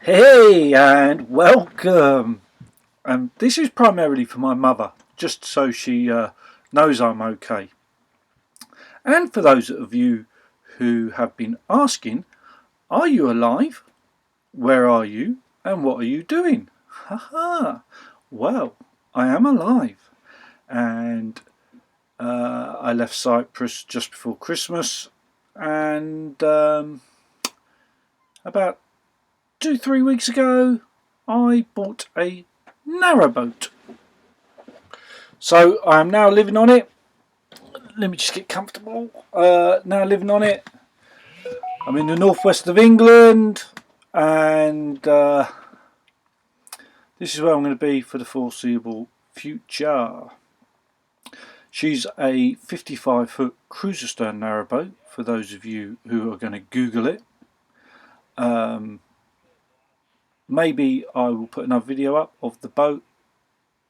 Hey, and welcome. This is primarily for my mother, just so she knows I'm okay. And for those of you who have been asking, are you alive? Where are you? And what are you doing? Haha. Well, I am alive. And I left Cyprus just before Christmas. And about 2, 3 weeks ago, I bought a narrowboat. So I am now living on it. Let me just get comfortable. Now living on it. I'm in the northwest of England, and this is where I'm going to be for the foreseeable future. She's a 55-foot cruiser stern narrowboat. For those of you who are going to Google it, maybe I will put another video up of the boat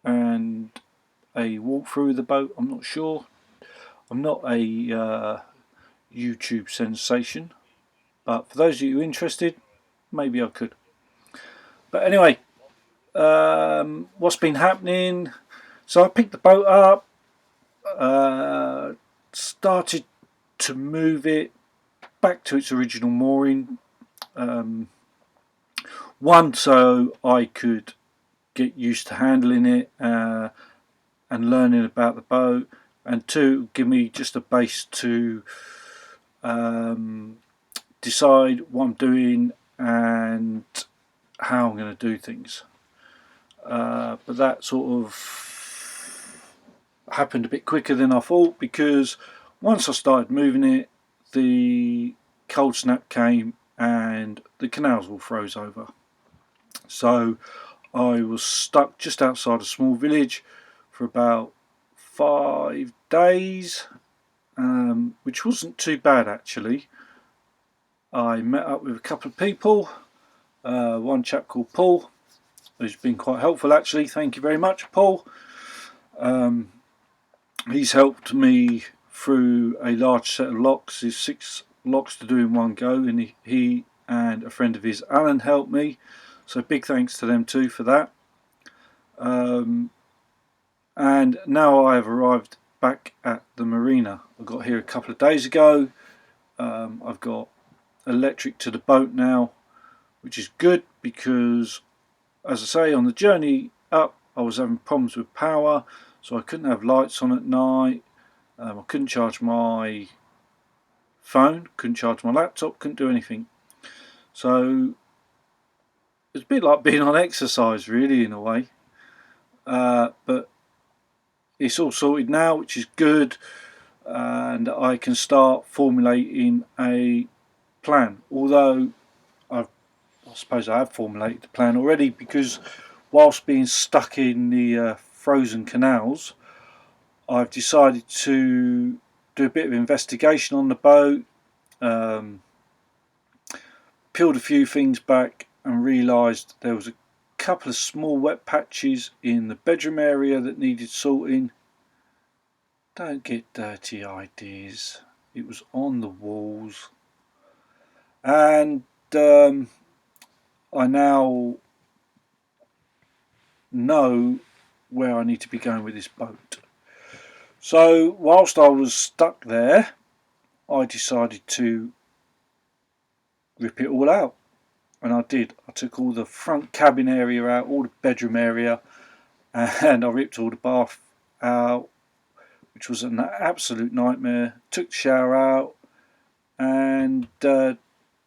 and a walkthrough of the boat. I'm not sure. I'm not a YouTube sensation, but for those of you interested, maybe I could. But anyway, what's been happening? So I picked the boat up, started to move it back to its original mooring. One, so I could get used to handling it and learning about the boat, and two, give me just a base to decide what I'm doing and how I'm going to do things. But that sort of happened a bit quicker than I thought, because once I started moving it, the cold snap came and the canals all froze over. So I was stuck just outside a small village for about 5 days, which wasn't too bad actually. I met up with a couple of people, one chap called Paul, who's been quite helpful actually. Thank you very much, Paul. He's helped me through a large set of locks. There's 6 locks to do in one go, and he and a friend of his, Alan, helped me. So big thanks to them too for that. And now I have arrived back at the marina. I got here a couple of days ago. I've got electric to the boat now, which is good because, as I say, on the journey up I was having problems with power, so I couldn't have lights on at night. I couldn't charge my phone, couldn't charge my laptop, couldn't do anything. So it's a bit like being on exercise really, in a way. But it's all sorted now, which is good, and I can start formulating a plan. Although I suppose I have formulated the plan already, because whilst being stuck in the frozen canals, I've decided to do a bit of investigation on the boat, peeled a few things back and realised there was a couple of small wet patches in the bedroom area that needed sorting. Don't get dirty ideas. It was on the walls. And I now know where I need to be going with this boat. So whilst I was stuck there, I decided to rip it all out, and I did. I took all the front cabin area out, all the bedroom area, and I ripped all the bath out, which was an absolute nightmare. Took the shower out and took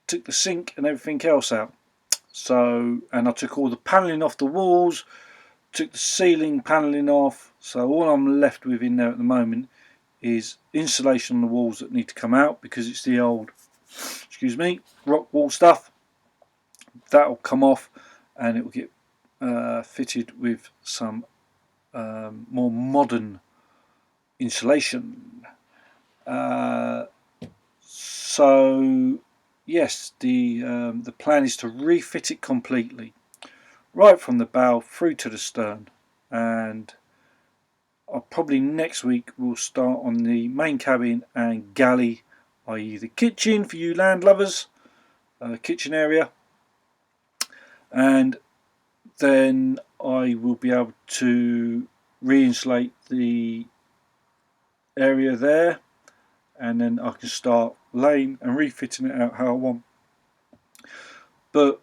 the sink and everything else out. So, and I took all the panelling off the walls, took the ceiling panelling off. So all I'm left with in there at the moment is insulation on the walls that need to come out, because it's the old, rock wall stuff. That'll come off and it will get fitted with some more modern insulation. So yes, the plan is to refit it completely, right from the bow through to the stern, and I'll probably next week we'll start on the main cabin and galley, i.e. the kitchen for you land lovers, kitchen area, and then I will be able to re-insulate the area there, and then I can start laying and refitting it out how I want. But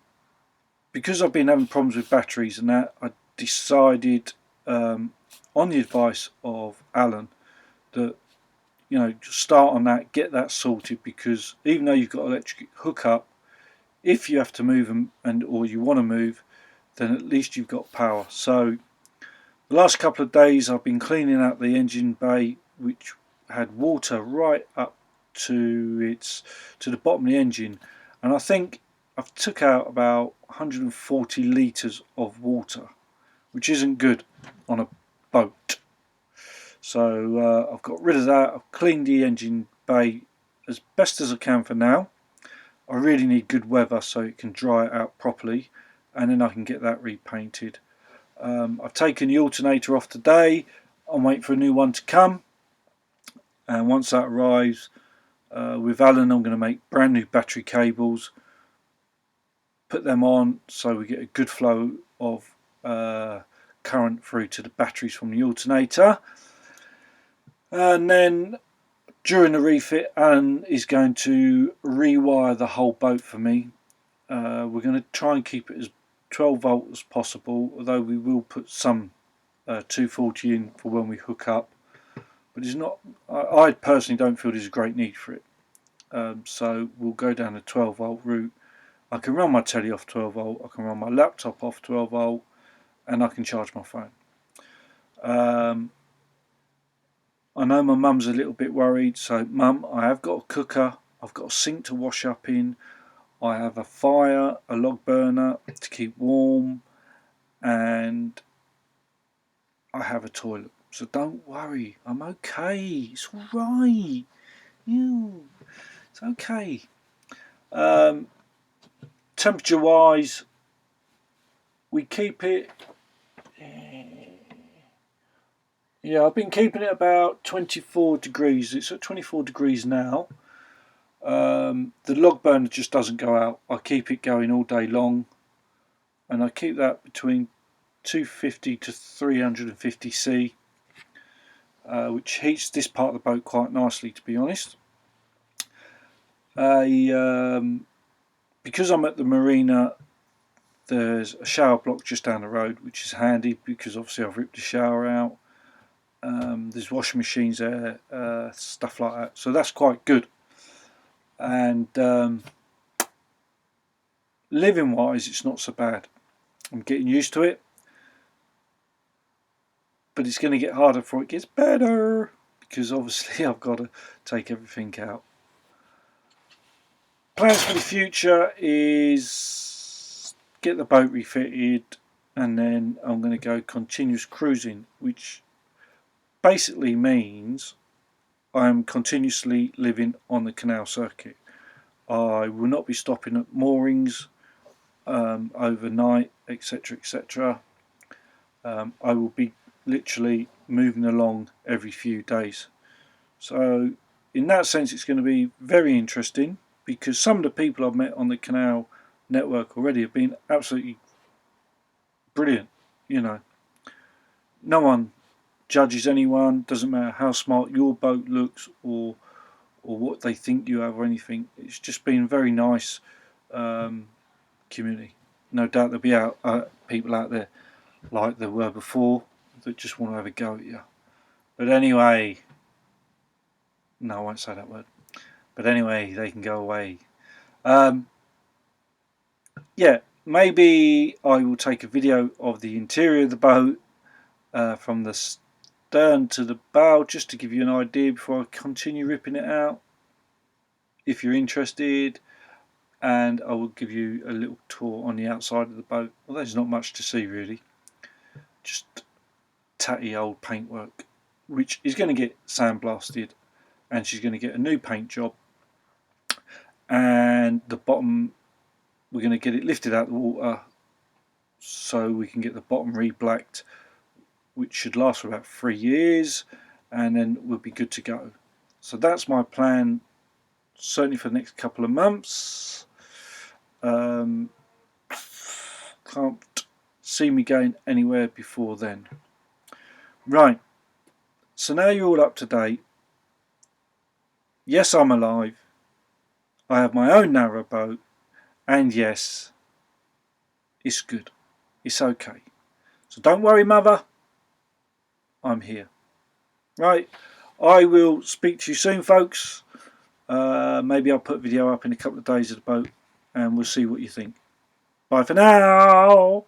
because I've been having problems with batteries and that, I decided, on the advice of Alan, that just start on that, get that sorted, because even though you've got electric hookup, if you have to move or you want to move, then at least you've got power. So the last couple of days I've been cleaning out the engine bay, which had water right up to the bottom of the engine, and I think I've took out about 140 litres of water, which isn't good on a boat. So I've got rid of that. I've cleaned the engine bay as best as I can for now. I really need good weather so it can dry out properly, and then I can get that repainted. I've taken the alternator off today. I'm waiting for a new one to come, and once that arrives, with Alan, I'm going to make brand new battery cables, put them on so we get a good flow of current through to the batteries from the alternator. And then during the refit, Alan is going to rewire the whole boat for me. We're going to try and keep it as 12 volt as possible, although we will put some 240 in for when we hook up. But it's not. I personally don't feel there's a great need for it. So we'll go down the 12 volt route. I can run my telly off 12 volt. I can run my laptop off 12 volt, and I can charge my phone. I know my mum's a little bit worried, so Mum, I have got a cooker, I've got a sink to wash up in, I have a fire, a log burner to keep warm, and I have a toilet. So don't worry, I'm okay, it's alright. It's okay. Temperature wise, we keep it. Yeah, I've been keeping it about 24 degrees. It's at 24 degrees now. The log burner just doesn't go out. I keep it going all day long, and I keep that between 250 to 350 C, which heats this part of the boat quite nicely, to be honest. Because I'm at the marina, there's a shower block just down the road, which is handy because obviously I've ripped the shower out. There's washing machines there, stuff like that, so that's quite good. And living wise, it's not so bad. I'm getting used to it, but it's going to get harder before it gets better, because obviously I've got to take everything out. Plans for the future is get the boat refitted, and then I'm going to go continuous cruising, which basically means I'm continuously living on the canal circuit. I will not be stopping at moorings overnight, etc, etc. I will be literally moving along every few days. So in that sense it's going to be very interesting, because some of the people I've met on the canal network already have been absolutely brilliant. No one judges anyone, doesn't matter how smart your boat looks or what they think you have or anything. It's just been a very nice community. No doubt there'll be people out there like there were before that just want to have a go at you. But anyway, no, I won't say that word. But anyway, they can go away. Yeah, maybe I will take a video of the interior of the boat from the stern to the bow, just to give you an idea before I continue ripping it out, if you're interested. And I will give you a little tour on the outside of the boat. Well, there's not much to see really, just tatty old paintwork, which is going to get sandblasted, and she's going to get a new paint job, and the bottom, we're going to get it lifted out of the water so we can get the bottom re-blacked, which should last for about 3 years, and then we'll be good to go. So that's my plan, certainly for the next couple of months. can't see me going anywhere before then. Right, so now you're all up to date. Yes, I'm alive. I have my own narrowboat, and yes, it's good. It's okay. So don't worry, mother. I'm here. Right, I will speak to you soon, folks. Maybe I'll put a video up in a couple of days of the boat, and we'll see what you think. Bye for now.